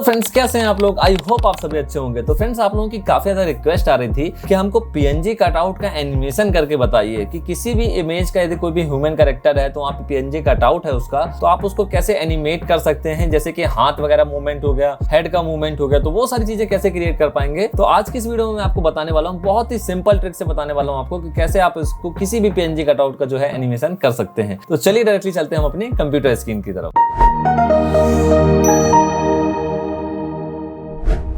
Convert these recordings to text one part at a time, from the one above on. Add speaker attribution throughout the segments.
Speaker 1: Friends कैसे हैं आप लोग। आई होप आप सभी अच्छे होंगे। तो फ्रेंड्स आप लोगों की काफी ज्यादा रिक्वेस्ट आ रही थी कि हमको पीएनजी कटआउट का एनिमेशन करके बताइए कि किसी भी इमेज का यदि कोई भी ह्यूमन कैरेक्टर है तो वहाँ पे पीएनजी कटआउट है उसका, तो आप उसको कैसे एनिमेट कर सकते हैं, जैसे कि हाथ वगैरह मूवमेंट हो गया, हेड का मूवमेंट हो गया, तो वो सारी चीजें कैसे क्रिएट कर पाएंगे। तो आज की इस वीडियो में मैं आपको बताने वाला हूँ, बहुत ही सिंपल ट्रिक से बताने वाला हूँ आपको कि कैसे आप इसको किसी भी पीएनजी कटआउट का जो है एनिमेशन कर सकते हैं। तो चलिए डायरेक्टली चलते हैं हम अपनी कंप्यूटर स्क्रीन की तरफ।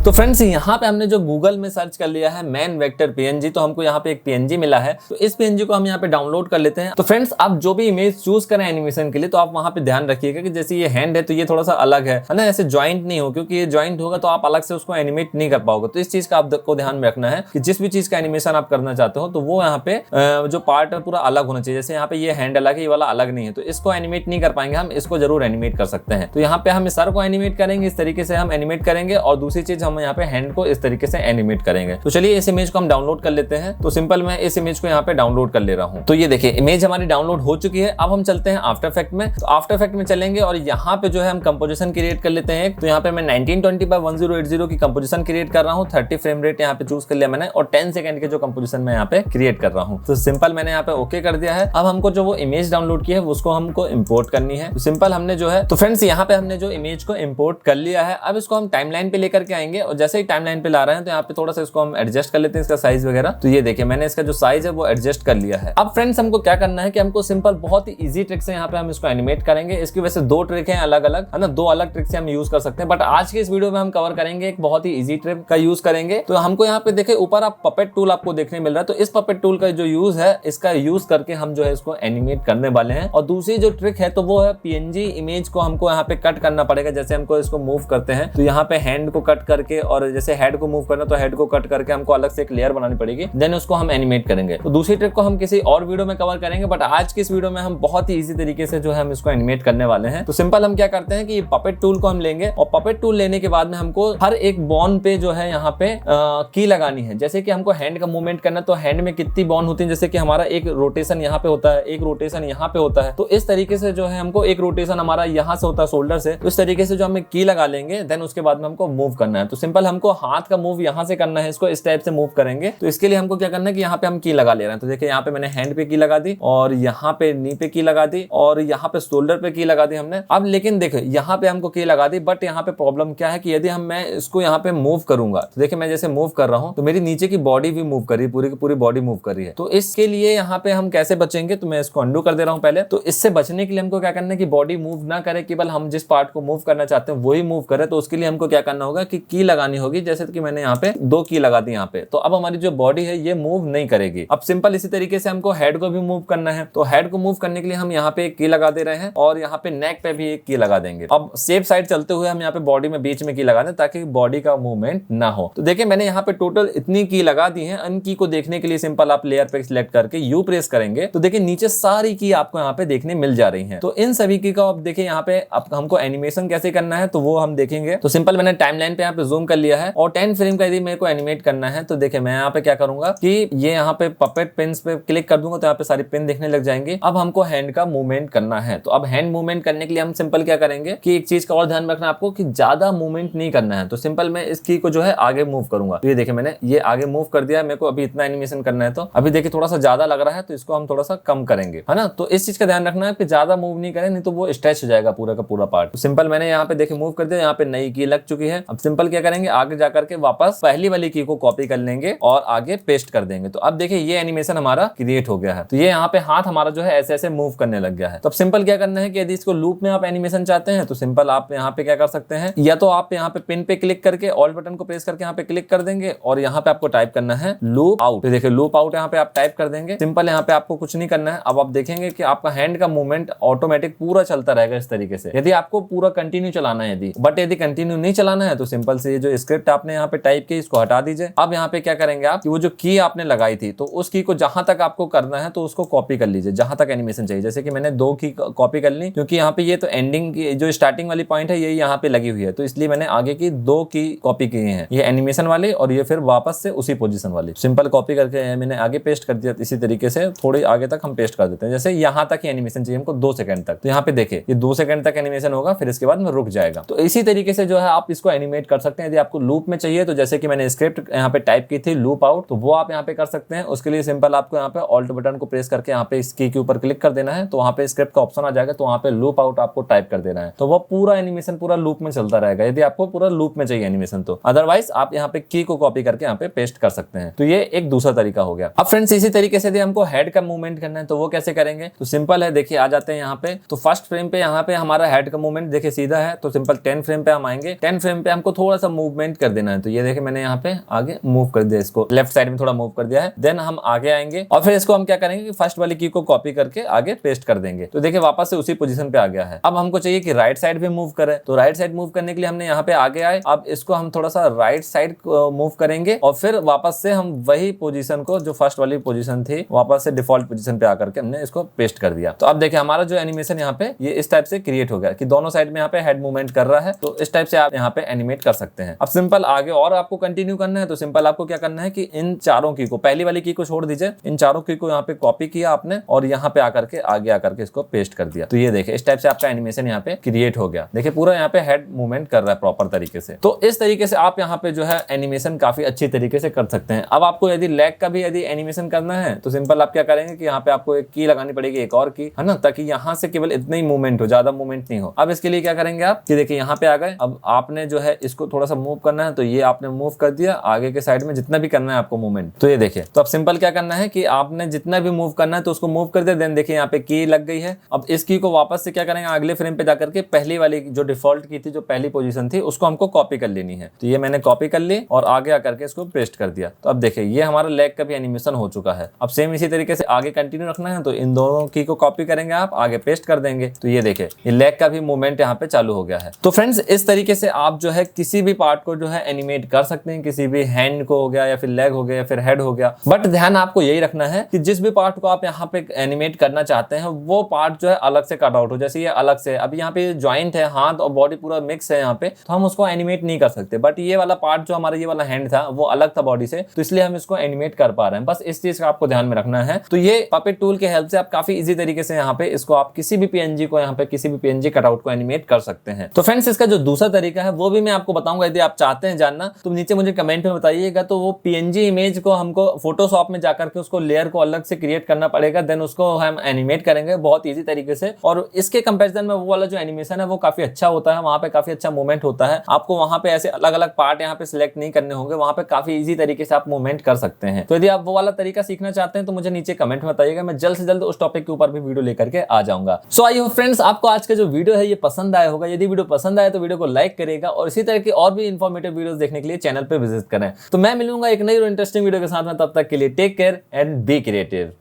Speaker 1: तो फ्रेंड्स यहाँ पे हमने जो गूगल में सर्च कर लिया है मैन वेक्टर पीएनजी, तो हमको यहाँ पे एक पीएनजी मिला है। तो इस पीएनजी को हम यहाँ पे डाउनलोड कर लेते हैं। तो फ्रेंड्स आप जो भी इमेज चूज करें एनिमेशन के लिए, तो आप वहाँ पे ध्यान रखिएगा कि जैसे ये हैंड है तो ये थोड़ा सा अलग है ना, ऐसे ज्वाइंट नहीं हो, क्योंकि ये ज्वाइंट होगा तो आप अलग से उसको एनिमेट नहीं कर पाओगे। तो इस चीज का आपको ध्यान में रखना है कि जिस भी चीज का एनिमेशन आप करना चाहते हो तो वो यहाँ पे जो पार्ट है पूरा अलग होना चाहिए। जैसे यहाँ पे ये हैंड अलग है, ये वाला अलग नहीं है, तो इसको एनिमेट नहीं कर पाएंगे हम, इसको जरूर एनिमेट कर सकते हैं। तो यहाँ पे हम सर को एनिमेट करेंगे, इस तरीके से हम एनिमेट करेंगे, और दूसरी चीज हम यहाँ पे हैंड को इस तरीके से एनिमेट करेंगे। तो चलिए इस इमेज को हम डाउनलोड कर लेते हैं। तो सिंपल मैं इस इमेज को यहाँ पे डाउनलोड कर ले रहा हूँ। तो ये देखिए इमेज हमारी डाउनलोड हो चुकी है। अब हम चलते हैं आफ्टर इफेक्ट में। तो आफ्टर इफेक्ट में चलेंगे और यहाँ पे जो है हम कंपोजिशन क्रिएट कर लेते हैं। तो यहाँ पे मैं 1920x1080 की कंपोजिशन क्रिएट कर रहा हूँ। 30 फ्रेम रेट यहाँ पे चूज कर लिया मैंने, और 10 सेकंड के जो कंपोजिशन मैं यहाँ पे क्रिएट कर रहा हूँ। तो सिंपल मैंने यहाँ पे ओके कर दिया है। अब हमको जो वो इमेज डाउनलोड की है उसको हमको इम्पोर्ट करनी है। तो सिंपल हमने जो है, तो फ्रेंड्स यहाँ पे हमने जो इमेज को इम्पोर्ट कर लिया है। अब इसको हम टाइमलाइन पे लेकर के आएंगे, और जैसे ही टाइमलाइन पे ला रहे हैं तो यहाँ पे थोड़ा सा इसको हम एडजस्ट कर लेते हैं, इसका साइज वगैरह। तो ये देखिए मैंने इसका जो साइज है वो एडजस्ट कर लिया है। अब फ्रेंड्स हमको क्या करना है कि हमको सिंपल बहुत ही इजी ट्रिक से यहाँ पे हम इसको एनिमेट करेंगे। इसकी वजह से दो ट्रिक है अलग अलग, है ना, दो अलग ट्रिक से हम यूज कर सकते हैं। बट आज के इस वीडियो में हम कवर करेंगे एक बहुत ही इजी ट्रिक का यूज करेंगे। तो हमको यहाँ पे देखे ऊपर आप पपेट टूल आपको देखने मिल रहा है, तो इस पपेट टूल का जो यूज है, इसका यूज करके हम जो है इसको एनिमेट करने वाले हैं। और दूसरी जो ट्रिक है तो वो है पीएनजी इमेज को हमको यहाँ पे कट करना पड़ेगा। जैसे हमको इसको मूव करते हैं तो यहाँ पे हैंड को कट करके, और जैसे हेड को मूव करना तो हेड को कट करके हमको अलग से एक लेयर बनानी पड़ेगी, देन उसको हम एनिमेट करेंगे। तो दूसरी ट्रिक को हम किसी और वीडियो में कवर करेंगे, बट आज की इस वीडियो में हम बहुत ही इजी तरीके से जो है हम इसको एनिमेट करने वाले हैं। तो सिंपल हम क्या करते हैं कि ये पपेट टूल को हम लेंगे, और पपेट टूल लेने के बाद में हमको हर एक बॉन पे जो है यहाँ पे की लगानी है। जैसे कि हमको हैंड का मूवमेंट करना, तो हैंड में कितनी बॉन होती है, जैसे कि हमारा एक रोटेशन यहाँ पे होता है, एक रोटेशन यहाँ पे होता है। तो इस तरीके से जो है हमको एक रोटेशन हमारा यहाँ से होता है शोल्डर से, तो इस तरीके से जो हमें की लगा लेंगे, देन उसके बाद में हमको मूव करना है। तो सिंपल हमको हाथ का मूव यहाँ से करना है, इसको इस टाइप से मूव करेंगे। तो इसके लिए हमको क्या करना है कि यहाँ पे हम की लगा ले रहे हैं। तो देखिए यहाँ पे मैंने हैंड पे की लगा दी, और यहाँ पे नी पे की लगा दी, और यहाँ पे शोल्डर पे की लगा दी हमने। अब लेकिन देखिए यहाँ पे हमको की लगा दी, बट यहाँ पे प्रॉब्लम क्या है कि यदि मैं इसको यहाँ पे मूव करूंगा, तो देखिए मैं जैसे मूव कर रहा हूँ तो मेरी नीचे की बॉडी भी मूव कर रही है, पूरी की पूरी बॉडी मूव कर रही है। तो इसके लिए यहाँ पे हम कैसे बचेंगे, तो मैं इसको अंडू कर दे रहा हूँ पहले। तो इससे बचने के लिए हमको क्या करना है कि बॉडी मूव ना करे, केवल हम जिस पार्ट को मूव करना चाहते हैं वही मूव करे। तो उसके लिए हमको क्या करना होगा कि की लगानी होगी, जैसे कि मैंने यहाँ पे 2 की लगा दी यहाँ पे। तो अब हमारी जो बॉडी है ये मूव नहीं करेगी। अब सिंपल इसी तरीके से हमको हेड को भी मूव करना है। तो हेड को मूव करने के लिए हम यहाँ पे एक की लगा दे रहे हैं, और यहाँ पे नेक पे भी एक की लगा देंगे। अब सेफ साइड चलते हुए हम यहाँ पे बॉडी में बीच में की लगा दें, ताकि बॉडी का मूवमेंट ना हो। तो देखिए मैंने यहाँ पे टोटल इतनी की लगा दी है। इन की को देखने के लिए सिंपल आप लेयर पे सिलेक्ट करके यू प्रेस करेंगे, तो देखिए नीचे सारी की आपको यहाँ पे देखने मिल जा रही है। तो इन सभी की का अब देखिए यहाँ पे अब हमको एनिमेशन कैसे करना है तो वो हम देखेंगे। तो सिंपल मैंने टाइमलाइन पे यहाँ पे जूम कर लिया है, और 10 फ्रेम का यदि मेरे को एनिमेट करना है तो देखिए मैं यहाँ पे क्या करूंगा कि ये यहाँ पे पपेट पिन्स पे क्लिक कर दूंगा, तो यहाँ पे सारी पिन देखने लग जाएंगे। अब हमको हैंड का मूवमेंट करना है। तो अब हैंड मूवमेंट करने के लिए हम सिंपल क्या करेंगे कि एक चीज का और ध्यान रखना आपको कि ज्यादा मूवमेंट नहीं करना है। तो सिंपल मैं इस की को जो है आगे मूव करूंगा। तो ये देखिए मैंने ये आगे मूव कर दिया, मेरे को अभी इतना एनिमेशन करना है। तो अभी देखिए थोड़ा सा ज्यादा लग रहा है, तो इसको हम थोड़ा सा कम करेंगे, है ना। तो इस चीज का ध्यान रखना है कि ज्यादा मूव नहीं करें, नहीं तो वो स्ट्रेच हो जाएगा पूरा का पूरा पार्ट। तो सिंपल मैंने यहाँ पे देखिए मूव कर दिया, यहाँ पे नई की लग चुकी है। अब सिंपल क्या करेंगे, आगे जाकर के वापस पहली वाली की को कॉपी कर लेंगे और आगे पेस्ट कर देंगे। तो अब देखिए ये एनिमेशन हमारा क्रिएट हो गया है। तो ये यहाँ पे हाथ हमारा जो है ऐसे ऐसे मूव करने लग गया है। तो अब सिंपल क्या करना है कि यदि इसको लूप में आप एनिमेशन चाहते हैं तो सिंपल आप यहाँ पे क्या कर सकते हैं, या तो आप यहाँ पे पिन पे क्लिक करके ऑल बटन को प्रेस करके यहाँ पे क्लिक कर देंगे, और यहाँ पे आपको टाइप करना है लूप आउट। तो देखिए लूप आउट यहाँ पे आप टाइप कर देंगे। सिंपल यहाँ पे आपको कुछ नहीं करना है। अब आप देखेंगे कि आपका हैंड का मूवमेंट ऑटोमेटिक पूरा चलता रहेगा इस तरीके से, यदि आपको पूरा कंटिन्यू चलाना है। यदि कंटिन्यू नहीं चलाना है तो सिंपल से ये जो स्क्रिप्ट आपने यहाँ पे टाइप की इसको हटा दीजिए। अब यहाँ पे क्या करेंगे आप कि वो जो की आपने लगाई थी तो उस की को जहां तक आपको करना है तो उसको कॉपी कर लीजिए, जहां तक एनिमेशन चाहिए। जैसे कि मैंने 2 की कॉपी कर ली, क्योंकि यहाँ पे ये तो एंडिंग की जो स्टार्टिंग वाली पॉइंट है ये यहाँ पे लगी हुई है, तो इसलिए मैंने आगे की 2 की कॉपी की है, ये एनिमेशन वाली और ये फिर वापस से उसी पोजीशन वाली। सिंपल कॉपी करके मैंने आगे पेस्ट कर दिया। इसी तरीके से थोड़ी आगे तक हम पेस्ट कर देते हैं। जैसे यहाँ तक ही एनिमेशन चाहिए हमको 2 सेकंड तक, तो यहाँ पे देखिए ये 2 सेकंड तक एनिमेशन होगा, फिर इसके बाद में रुक जाएगा। तो इसी तरीके से जो है आप इसको एनिमेट कर सकते हैं। यदि आपको लूप में चाहिए तो जैसे कि मैंने स्क्रिप्ट यहाँ पे टाइप की थी लूप आउट, तो वो आप यहाँ पे कर सकते हैं। उसके लिए सिंपल आपको यहाँ पे ऑल्ट बटन को प्रेस करके यहाँ पे इस की के ऊपर क्लिक कर देना है, तो वहाँ पे स्क्रिप्ट का ऑप्शन आ जाएगा, तो वहाँ पे लूप आउट आपको टाइप कर देना है, तो वो पूरा एनिमेशन पूरा लूप में चलता रहेगा, यदि आपको पूरा लूप में चाहिए एनिमेशन तो। अदरवाइज आप यहाँ पे की को कॉपी करके यहाँ पे पेस्ट कर सकते हैं। तो ये एक दूसरा तरीका हो गया। अब फ्रेंड्स इसी तरीके से यदि हमको हेड का मूवमेंट करना है तो वो कैसे करेंगे, तो सिंपल है, देखिए आ जाते हैं यहाँ पे। तो फर्स्ट फ्रेम पे यहाँ पे हमारा हेड का मूवमेंट देखिए सीधा है, तो सिंपल 10 फ्रेम पे हम आएंगे। 10 फ्रेम पे हमको थोड़ा सा मूवमेंट कर देना है, तो ये देखिए मैंने यहाँ पे आगे मूव कर दिया, इसको लेफ्ट साइड में थोड़ा मूव कर दिया है। देन हम आगे आएंगे और फिर इसको हम क्या करेंगे कि फर्स्ट वाली की को कॉपी करके आगे पेस्ट कर देंगे, तो देखिए वापस से उसी पोजीशन पे आ गया है। अब हमको चाहिए कि राइट साइड भी मूव करें, तो राइट साइड मूव करने के लिए हमने यहाँ पे आगे आए, अब इसको हम थोड़ा सा राइट साइड मूव करेंगे और फिर वापस से हम वही पोजीशन को जो फर्स्ट वाली पोजीशन थी वापस से डिफॉल्ट पोजीशन पे आकर के हमने इसको पेस्ट कर दिया। तो अब देखिए हमारा जो एनिमेशन यहाँ पे ये इस टाइप से क्रिएट हो गया कि दोनों साइड में यहाँ पे हेड मूवमेंट कर रहा है, तो इस टाइप से आप यहाँ पे एनिमेट कर सकते हैं। अब सिंपल आगे और आपको कंटिन्यू करना है, तो सिंपल आपको क्या करना है कि इन चारों की को, पहली वाली की को छोड़ दीजिए, इन चारों की को यहाँ पे कॉपी किया आपने और यहाँ पे आकर के आगे आकर के इसको पेस्ट कर दिया। तो ये देखिए इस टाइप से आपका एनिमेशन यहाँ पे क्रिएट हो गया। देखिए पूरा यहाँ पे हेड मूवमेंट कर रहा है प्रॉपर तरीके से। तो इस तरीके से आप यहाँ पे जो है एनिमेशन काफी अच्छी तरीके से कर सकते हैं। अब आपको यदि लैग का भी यदि एनिमेशन करना है तो सिंपल आप क्या करेंगे कि यहाँ पे आपको एक की लगानी पड़ेगी, एक और की, है ना, ताकि यहाँ से केवल इतना ही मूवमेंट हो, ज्यादा मूवमेंट नहीं हो। अब इसके लिए क्या करेंगे आप कि देखिए यहाँ पे आ गए, अब आपने जो है इसको थोड़ा सा मूव करना है, तो ये आपने मूव कर दिया आगे के साइड में जितना भी करना है आपको मूवमेंट। तो ये देखिए, तो अब सिंपल क्या करना है कि आपने जितना भी मूव करना है तो उसको मूव कर दे। देन देखिए यहाँ पे की लग गई है। अब इस की को वापस से क्या करेंगे, अगले फ्रेम पे जाकर के पहली वाली जो डिफॉल्ट की थी, जो पहली पोजीशन थी, उसको हमको कॉपी कर लेनी है। तो ये मैंने कॉपी कर ली और आगे आकर के इसको पेस्ट कर दिया। तो अब देखिए ये हमारा लेग का भी एनिमेशन हो चुका है। अब सेम इसी तरीके से आगे कंटिन्यू रखना है, तो इन दोनों की को कॉपी करेंगे आप, आगे पेस्ट कर देंगे। तो ये देखिए ये लेग का भी मूवमेंट यहाँ पे चालू हो गया है। तो फ्रेंड्स इस तरीके से आप जो है किसी भी पार्ट को जो है एनिमेट कर सकते हैं, किसी भी हैंड को हो गया या फिर लेग हो गया या फिर हेड हो गया। बट ध्यान आपको यही रखना है कि जिस भी पार्ट को आप यहाँ पे एनिमेट करना चाहते हैं वो पार्ट जो है अलग से कट आउट हो। जैसे ये अलग से अभी यहाँ पे ज्वाइंट है, हाथ और बॉडी पूरा मिक्स है यहाँ पे, तो हम उसको एनिमेट नहीं कर सकते। बट ये वाला पार्ट जो हमारा ये वाला हैंड था वो अलग था बॉडी से, तो इसलिए हम इसको एनिमेट कर पा रहे हैं। बस इस चीज का आपको ध्यान में रखना है। तो ये पपेट टूल के हेल्प से आप काफी इजी तरीके से यहाँ पे इसको आप किसी भी पीएनजी को यहाँ पे किसी भी पीएनजी कटआउट को एनिमेट कर सकते हैं। तो फ्रेंड्स इसका जो दूसरा तरीका है वो भी मैं आपको बताऊंगा। यदि आप चाहते हैं जानना तो नीचे मुझे कमेंट में बताइएगा। तो वो पीएनजी इमेज को हमको फोटोशॉप में जाकर के उसको लेयर को अलग से क्रिएट करना पड़ेगा, देन उसको हम एनिमेट करेंगे बहुत ईजी तरीके से। और इसके कंपैरिजन में वो वाला जो एनिमेशन है वो काफी अच्छा होता है, वहां पे काफी अच्छा मूवमेंट होता है। आपको वहां पे ऐसे अलग अलग पार्ट यहाँ पे सिलेक्ट नहीं करने होंगे, वहां पे काफी इजी तरीके से आप मूवमेंट कर सकते हैं। तो यदि आप वो वाला तरीका सीखना चाहते हैं तो मुझे नीचे कमेंट में बताइएगा, मैं जल्द से जल्द उस टॉपिक के ऊपर भी वीडियो लेकर के आ जाऊंगा। सो आई होप फ्रेंड्स आपको आज का जो वीडियो है ये पसंद आया होगा। यदि वीडियो पसंद आया तो वीडियो को लाइक करेगा और इसी तरह की और भी इंफॉर्मेटिव वीडियोस देखने के लिए चैनल पे विजिट करें। तो मैं मिलूंगा एक नई और इंटरेस्टिंग वीडियो के साथ में, तब तक के लिए take care and be creative.